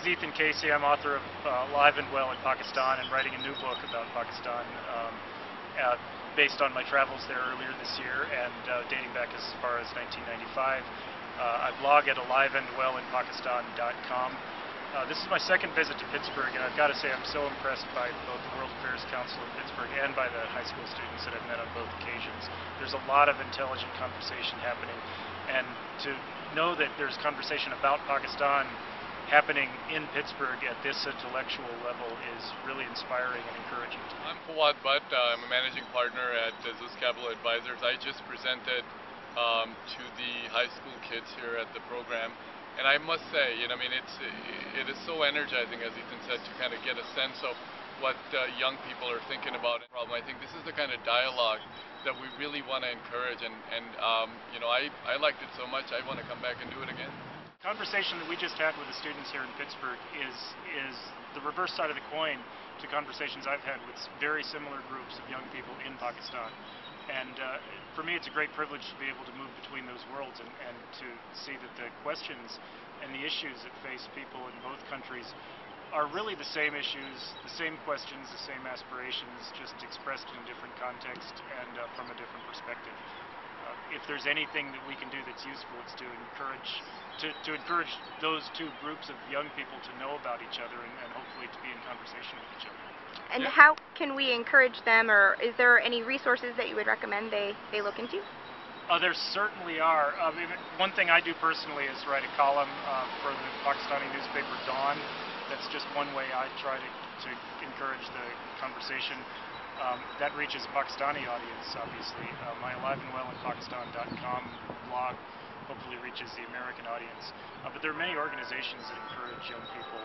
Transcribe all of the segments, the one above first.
is Ethan Casey. I'm author of Live and Well in Pakistan and writing a new book about Pakistan based on my travels there earlier this year and dating back as far as 1995. I blog at aliveandwellinpakistan.com. This is my second visit to Pittsburgh, and I've got to say I'm so impressed by both the World Affairs Council in Pittsburgh and by the high school students that I've met on both occasions. There's a lot of intelligent conversation happening, and to know that there's conversation about Pakistan happening in Pittsburgh at this intellectual level is really inspiring and encouraging. I'm Fawad Butt. I'm a managing partner at Zeus Capital Advisors. I just presented to the high school kids here at the program, and I must say, it is so energizing, as Ethan said, to kind of get a sense of what young people are thinking about the problem. I think this is the kind of dialogue that we really want to encourage, and I liked it so much I want to come back and do it again. The conversation that we just had with the students here in Pittsburgh is the reverse side of the coin to conversations I've had with very similar groups of young people in Pakistan. And for me, it's a great privilege to be able to move between those worlds and to see that the questions and the issues that face people in both countries are really the same issues, the same questions, the same aspirations, just expressed in a different context and from a different perspective. If there's anything that we can do that's useful, it's to encourage those two groups of young people to know about each other and hopefully to be in conversation with each other. And how can we encourage them, or is there any resources that you would recommend they look into? There certainly are. One thing I do personally is write a column for the Pakistani newspaper Dawn. That's just one way I try to encourage the conversation. That reaches a Pakistani audience, obviously. My aliveandwellinpakistan.com blog hopefully reaches the American audience. But there are many organizations that encourage young people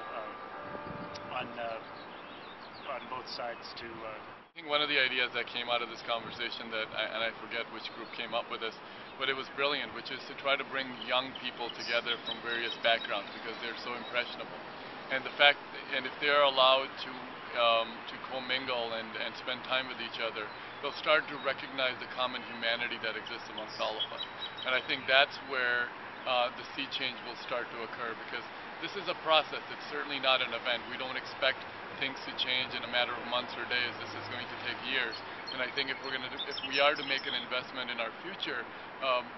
on both sides to... I think one of the ideas that came out of this conversation and I forget which group came up with this, but it was brilliant, which is to try to bring young people together from various backgrounds because they're so impressionable. And if they're allowed to commingle and spend time with each other, they'll start to recognize the common humanity that exists amongst all of us. And I think that's where the sea change will start to occur, because this is a process. It's certainly not an event. We don't expect things to change in a matter of months or days. This is going to take years. And I think if we are to make an investment in our future,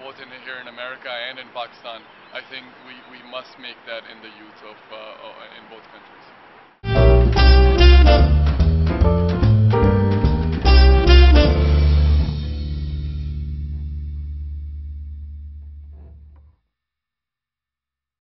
both here in America and in Pakistan, I think we must make that in the youth in both countries.